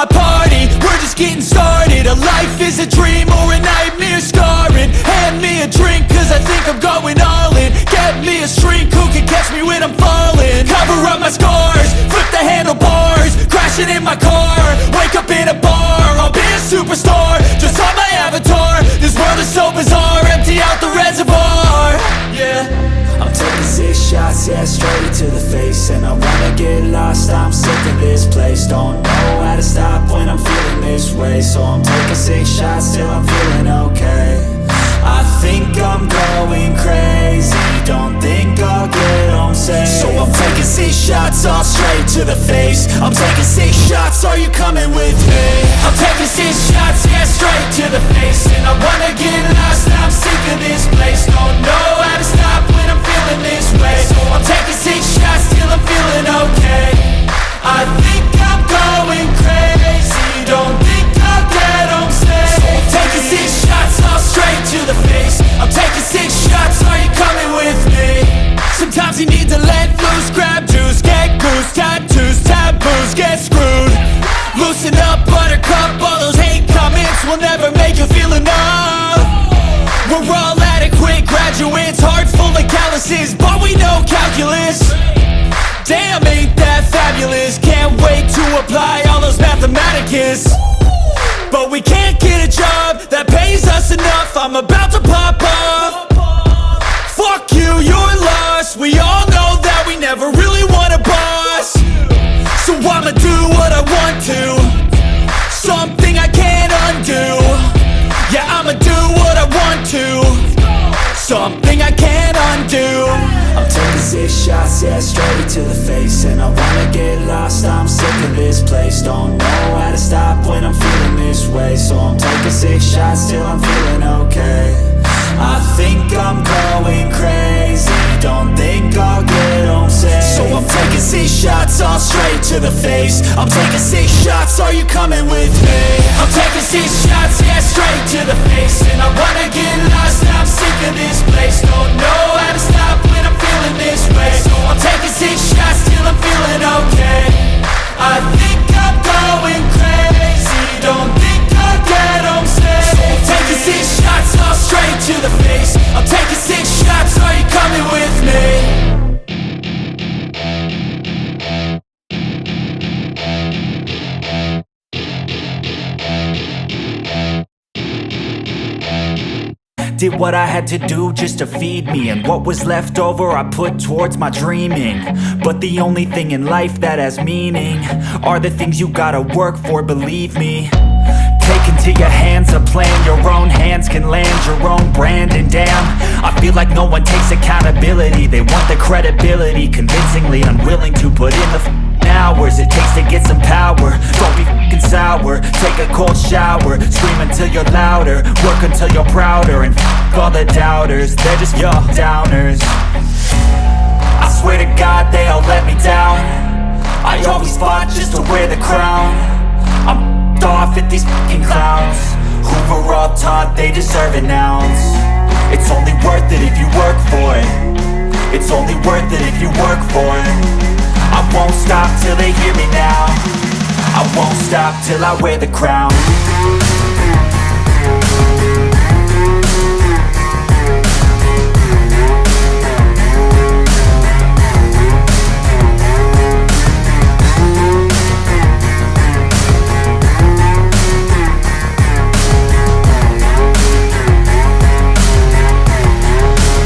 my party, we're just getting started. A life is a dream or a nightmare scarring. Hand me a drink cause I think I'm going all in. Get me a shrink who can catch me when I'm falling. Cover up my scars, flip the handlebars, crashing in my car, wake up in a bar. I'll be a superstar, just on my avatar. This world is so bizarre, empty out the reservoir. Yeah, I'm taking 6 shots, yeah, straight to the face. And I wanna get lost, I'm sick of this place. Don't know how to stop when I'm feeling this way. So I'm taking 6 shots till I'm feeling okay. I think I'm going crazy, don't think I'll get home safe. So I'm taking 6 shots, all straight to the face. I'm taking 6 shots, are you coming with me? I'm taking 6 shots, yeah, straight to the face. And I wanna get lost, I'm sick of this place. Don't know how to stop when I'm feeling this way. So I'm taking 6 shots till I'm feeling okay. I think I'm going crazy, don't think I'll get home safe. So I'm taking 6 shots, all straight to the face. I'm taking 6 shots, are you coming with me? Sometimes you need to let loose, grab juice, get goose, tattoos, taboos, get screwed. Loosen up, buttercup, all those hate comments will never make you feel enough. We're all adequate graduates, hearts full of calluses, but we know calculus. Damn, ain't that fabulous? Can't wait to apply all those mathematicus. But we can't get a job that pays us enough. I'm about to pop off. Fuck you, you're lost. We all know that we never really want a boss. So I'ma do what I want to, something I can't undo. Yeah, I'ma do what I want to, something I can't undo. I'm taking 6 shots, yeah, straight to the face. And I wanna get lost, I'm sick of this place. Don't know how to stop when I'm feeling this way. So I'm taking 6 shots till I'm feeling okay. I think I'm going crazy, don't think I'll get home safe. So I'm taking 6 shots, all straight to the face. I'm taking 6 shots, are you coming with me? I'm taking 6 shots, yeah, straight to the face. And I wanna get lost, I'm sick of this place. Don't know how to stop when I'm feeling this way. So I'm taking 6 shots till I'm feeling okay. I think I'm going crazy, don't think I'll get home safe. So I'm taking 6 shots, all straight to the face. I'm taking 6 shots, are you coming with me? Did what I had to do just to feed me, and what was left over I put towards my dreaming. But the only thing in life that has meaning are the things you gotta work for, believe me. Take into your hands a plan, your own hands can land your own brand. And damn, I feel like no one takes accountability. They want the credibility, convincingly unwilling to put in the hours it takes to get some power. Don't be f***ing sour, take a cold shower, scream until you're louder, work until you're prouder. And f*** all the doubters, they're just your downers. I swear to God they all let me down. I always fought just to wear the crown. I'm f***ed off at these f***ing clowns who were all taught they deserve an ounce. It's only worth it if you work for it. It's only worth it if you work for it. I won't stop till they hear me now. I won't stop till I wear the crown.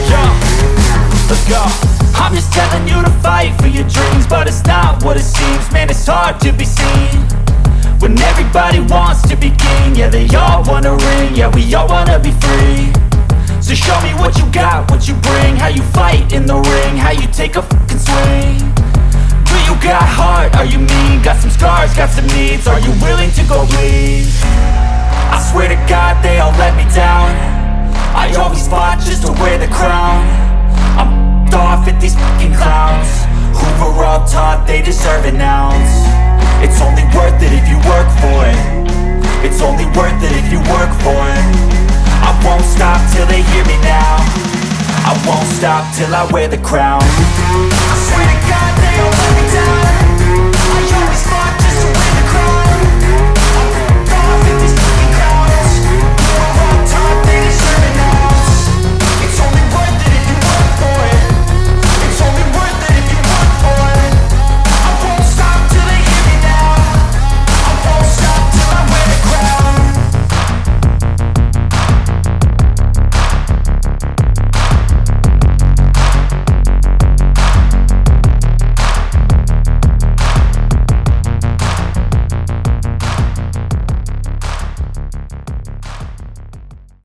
Yeah, let's go. I'm just telling you to fight for your dreams, but it's not what it seems. Man, it's hard to be seen when everybody wants to be king. Yeah, they all wanna ring, yeah, we all wanna be free. So show me what you got, what you bring, how you fight in the ring, how you take a fucking swing. Do you got heart, are you mean? Got some scars, got some needs, are you willing to go bleed? I swear to God they all let me down. I always fought just to wear the crown. I'm off at these fucking clowns who were all taught they deserve an ounce. It's only worth it if you work for it. It's only worth it if you work for it. I won't stop till they hear me now. I won't stop till I wear the crown.